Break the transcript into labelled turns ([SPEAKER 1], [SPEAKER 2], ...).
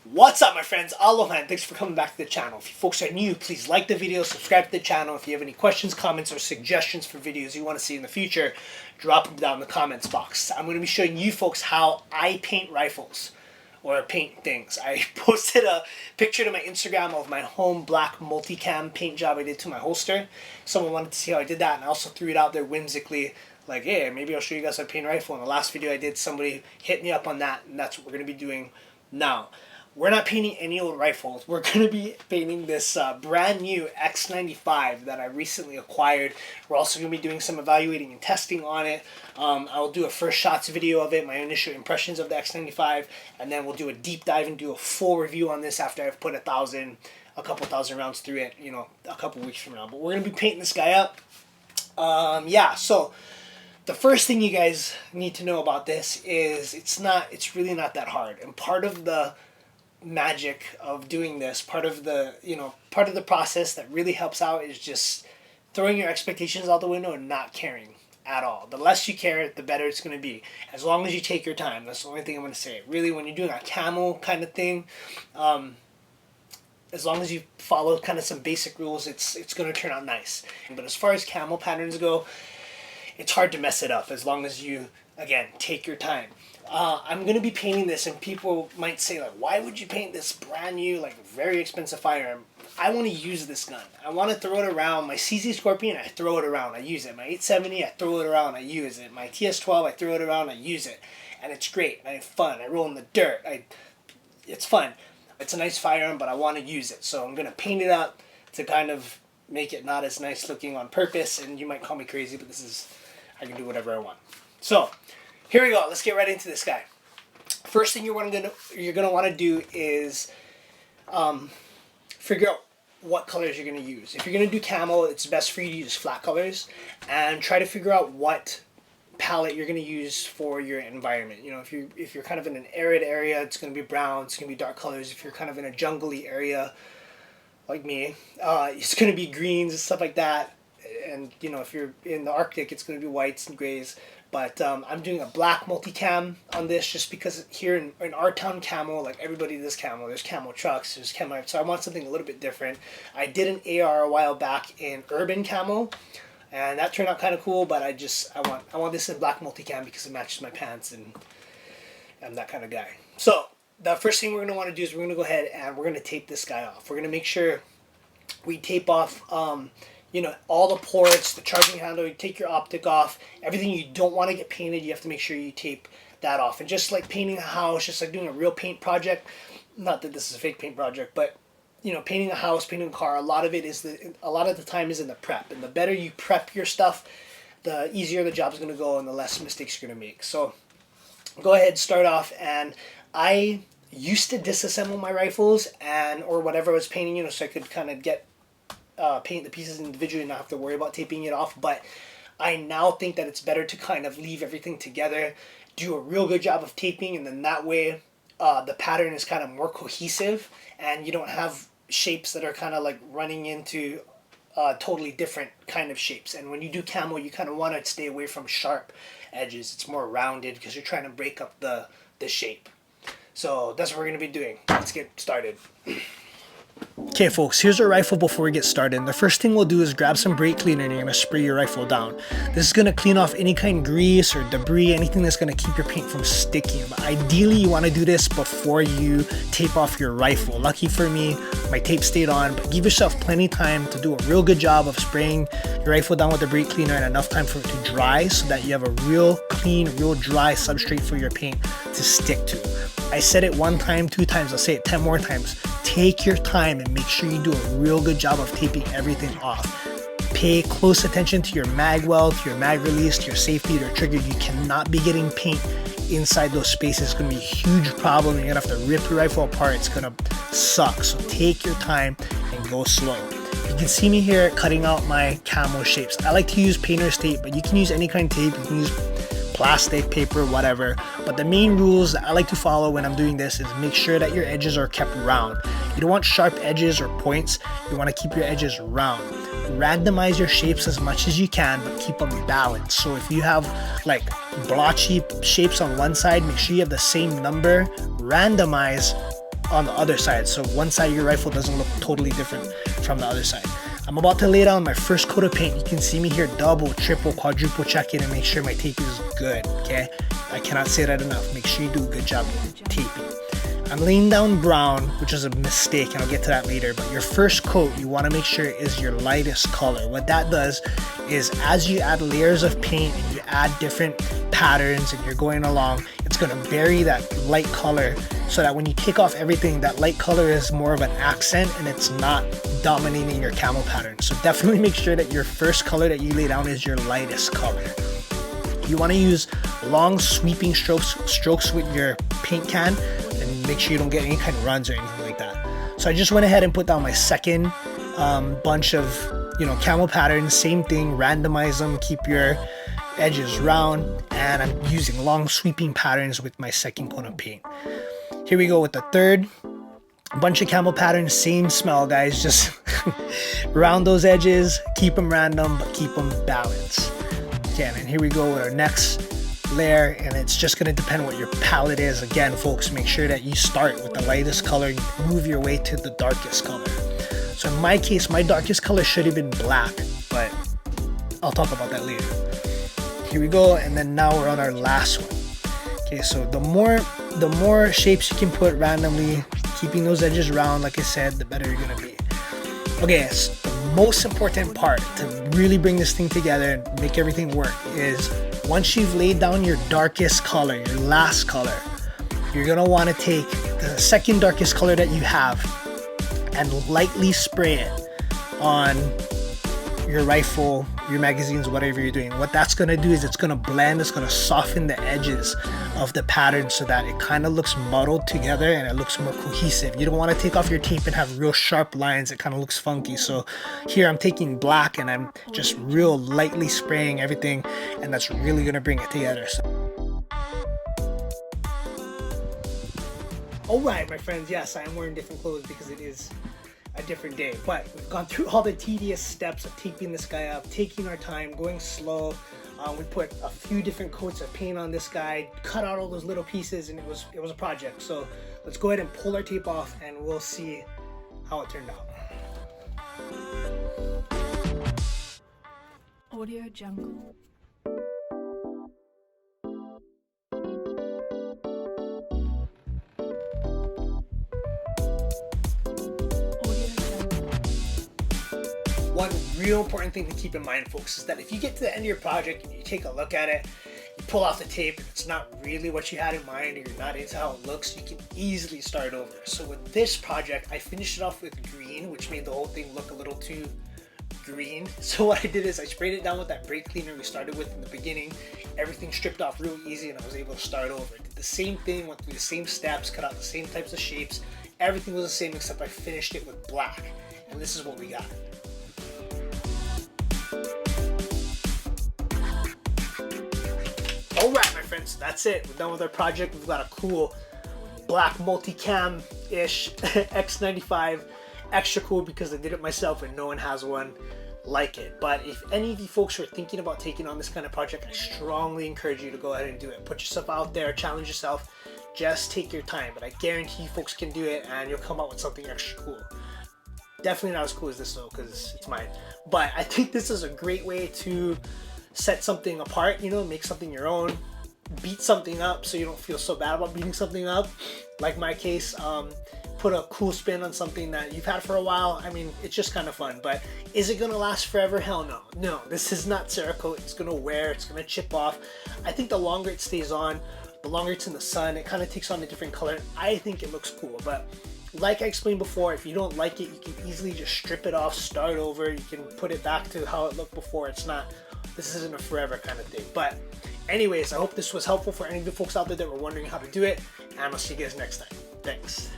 [SPEAKER 1] What's up, my friends? Aloha and thanks for coming back to the channel. If you folks are new, please like the video, subscribe to the channel. If you have any questions, comments, or suggestions for videos you want to see in the future, drop them down in the comments box. I'm going to be showing you folks how I paint rifles or paint things. I posted a picture to my Instagram of my home black multicam paint job I did to my holster. Someone wanted to see how I did that, and I also threw it out there whimsically, like, hey, maybe I'll show you guys how to paint a rifle. In the last video I did, somebody hit me up on that, and that's what we're going to be doing now. We're not painting any old rifles. We're going to be painting this brand new X95 that I recently acquired. We're also going to be doing some evaluating and testing on it. I'll do a first shots video of it, my initial impressions of the X95, and then we'll do a deep dive and do a full review on this after I've put a couple thousand rounds through it, you know, a couple weeks from now. But we're going to be painting this guy up. Yeah, so the first thing you guys need to know about this is it's really not that hard. And part of the magic of doing this, part of the process that really helps out is just throwing your expectations out the window and not caring at all. The less you care, the better it's going to be, as long as you take your time. That's the only thing I'm going to say. Really, when you're doing a camo kind of thing, as long as you follow kind of some basic rules, it's going to turn out nice. But as far as camo patterns go, it's hard to mess it up as long as you, again, take your time. I'm going to be painting this, and people might say, like, why would you paint this brand new, like, very expensive firearm? I want to use this gun. I want to throw it around. My CZ Scorpion, I throw it around. I use it. My 870, I throw it around. I use it. My TS12, I throw it around. I use it. And it's great. I have fun. I roll in the dirt. It's fun. It's a nice firearm, but I want to use it. So I'm going to paint it up to kind of make it not as nice looking on purpose. And you might call me crazy, but I can do whatever I want. So here we go. Let's get right into this guy. First thing you're gonna want to do is figure out what colors you're gonna use. If you're gonna do camo, it's best for you to use flat colors, and try to figure out what palette you're gonna use for your environment. You know, if you're kind of in an arid area, it's gonna be brown. It's gonna be dark colors. If you're kind of in a jungly area, like me, it's gonna be greens and stuff like that. And you know, if you're in the Arctic, it's gonna be whites and grays. But I'm doing a black multicam on this just because here in our town, camo, like everybody does camo. There's camo trucks, there's camo, so I want something a little bit different. I did an AR a while back in urban camo, and that turned out kind of cool. But I want this in black multicam because it matches my pants, and I'm that kind of guy. So the first thing we're gonna want to do is we're gonna go ahead and we're gonna tape this guy off. We're gonna make sure we tape off you know, all the ports, the charging handle, you take your optic off, everything you don't want to get painted, you have to make sure you tape that off. And just like painting a house, just like doing a real paint project, not that this is a fake paint project, but you know, painting a house, painting a car, a lot of the time is in the prep. And the better you prep your stuff, the easier the job's going to go and the less mistakes you're going to make. So go ahead, start off. And I used to disassemble my rifles or whatever I was painting, you know, so I could kind of paint the pieces individually and not have to worry about taping it off. But I now think that it's better to kind of leave everything together, do a real good job of taping, and then that way the pattern is kind of more cohesive and you don't have shapes that are kind of like running into totally different kind of shapes. And when you do camo, you kind of want to stay away from sharp edges. It's more rounded because you're trying to break up the shape. So that's what we're going to be doing. Let's get started. Okay folks, here's our rifle before we get started. And the first thing we'll do is grab some brake cleaner and you're going to spray your rifle down. This is going to clean off any kind of grease or debris, anything that's going to keep your paint from sticking. But ideally you want to do this before you tape off your rifle. Lucky for me, my tape stayed on, but give yourself plenty of time to do a real good job of spraying your rifle down with the brake cleaner and enough time for it to dry so that you have a real clean, real dry substrate for your paint to stick to. I said it 1 time, 2 times, I'll say it 10 more times. Take your time and make sure you do a real good job of taping everything off. Pay close attention to your mag well, to your mag release, to your safety, to your trigger. You cannot be getting paint inside those spaces. It's going to be a huge problem. You're going to have to rip your rifle apart. It's going to suck. So take your time and go slow. You can see me here cutting out my camo shapes. I like to use painter's tape, but you can use any kind of tape. You can use plastic, paper, whatever. But the main rules that I like to follow when I'm doing this is make sure that your edges are kept round. You don't want sharp edges or points. You want to keep your edges round. Randomize your shapes as much as you can, but keep them balanced. So if you have like blotchy shapes on one side, make sure you have the same number. Randomize on the other side, so one side of your rifle doesn't look totally different from the other side. I'm about to lay down my first coat of paint. You can see me here double, triple, quadruple check it and make sure my tape is good, okay? I cannot say that enough. Make sure you do a good job taping. I'm laying down brown, which is a mistake, and I'll get to that later, but your first coat, you want to make sure is your lightest color. What that does is as you add layers of paint and you add different patterns and you're going along, it's going to vary that light color so that when you take off everything, that light color is more of an accent and it's not dominating your camo pattern. So definitely make sure that your first color that you lay down is your lightest color. You want to use long sweeping strokes with your paint can, and make sure you don't get any kind of runs or anything like that. So I just went ahead and put down my second bunch of camo patterns. Same thing, randomize them, keep your edges round, and I'm using long sweeping patterns with my second coat of paint. Here we go with the third bunch of camo patterns. Same smell, guys, just round those edges, keep them random but keep them balanced. Okay, and then here we go with our next layer, and it's just going to depend what your palette is. Again, folks, make sure that you start with the lightest color and move your way to the darkest color. So in my case, my darkest color should have been black, but I'll talk about that later. Here we go, and then now we're on our last one. Okay, so the more shapes you can put randomly, keeping those edges round, like I said, the better you're gonna be. Okay, so the most important part to really bring this thing together and make everything work is once you've laid down your darkest color, your last color, you're gonna want to take the second darkest color that you have and lightly spray it on your rifle, your magazines, whatever you're doing. What that's gonna do is it's gonna blend, it's gonna soften the edges of the pattern so that it kind of looks muddled together and it looks more cohesive. You don't want to take off your tape and have real sharp lines. It kind of looks funky. So here I'm taking black and I'm just real lightly spraying everything, and that's really gonna bring it together. All right, my friends, yes, I am wearing different clothes because it is a different day, but we've gone through all the tedious steps of taping this guy up, taking our time, going slow. We put a few different coats of paint on this guy, cut out all those little pieces, and it was a project. So let's go ahead and pull our tape off and we'll see how it turned out.
[SPEAKER 2] Audio Jungle.
[SPEAKER 1] One real important thing to keep in mind, folks, is that if you get to the end of your project and you take a look at it, you pull off the tape, and it's not really what you had in mind, or you're not into how it looks, you can easily start over. So with this project, I finished it off with green, which made the whole thing look a little too green. So what I did is I sprayed it down with that brake cleaner we started with in the beginning. Everything stripped off real easy, and I was able to start over. Did the same thing, went through the same steps, cut out the same types of shapes. Everything was the same except I finished it with black, and this is what we got. Alright, my friends, that's it. We're done with our project. We've got a cool black multicam-ish X95. Extra cool because I did it myself and no one has one like it. But if any of you folks are thinking about taking on this kind of project, I strongly encourage you to go ahead and do it. Put yourself out there, challenge yourself. Just take your time, but I guarantee you folks can do it and you'll come out with something extra cool. Definitely not as cool as this though, because it's mine. But I think this is a great way to set something apart, make something your own, beat something up so you don't feel so bad about beating something up. Like my case, put a cool spin on something that you've had for a while. I mean, it's just kind of fun, but is it gonna last forever? Hell no. No, this is not Cerakote. It's gonna wear, it's gonna chip off. I think the longer it stays on, the longer it's in the sun, it kind of takes on a different color. I think it looks cool, but like I explained before, if you don't like it, you can easily just strip it off, start over. You can put it back to how it looked before. This isn't a forever kind of thing. But anyways, I hope this was helpful for any of the folks out there that were wondering how to do it, and I'll see you guys next time. Thanks.